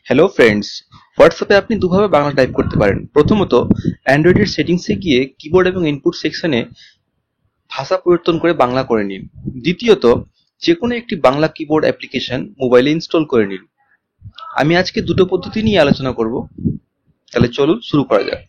Hello friends, হোয়াটসঅ্যাপে আপনি দুভাবে Bangla type করতে পারেন। প্রথমত, অ্যান্ড্রয়েডের সেটিংসে গিয়ে কিবোর্ড এবং ইনপুট সেকশনে ভাষা পরিবর্তন করে বাংলা করে নিন। দ্বিতীয়ত, যে কোনো একটি বাংলা কিবোর্ড অ্যাপ্লিকেশন মোবাইলে ইনস্টল করে নিন। আমি আজকে দুটো পদ্ধতি নিয়ে আলোচনা করব। তাহলে চলুন শুরু করা যাক।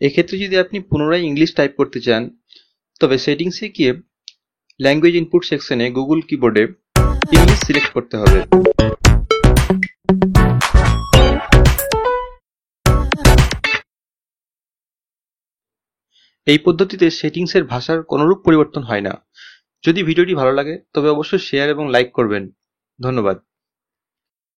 এক্ষেত্রে যদি আপনি পুনরায় ইংলিশ টাইপ করতে চান, তবে সেটিংসে গিয়ে ল্যাঙ্গুয়েজ ইনপুট সেকশনে গুগল কিবোর্ডে ইংলিশ সিলেক্ট করতে হবে। এই পদ্ধতিতে সেটিংসের ভাষার কোনরূপ পরিবর্তন হয় না। যদি ভিডিওটি ভালো লাগে তবে অবশ্যই শেয়ার এবং লাইক করবেন। ধন্যবাদ।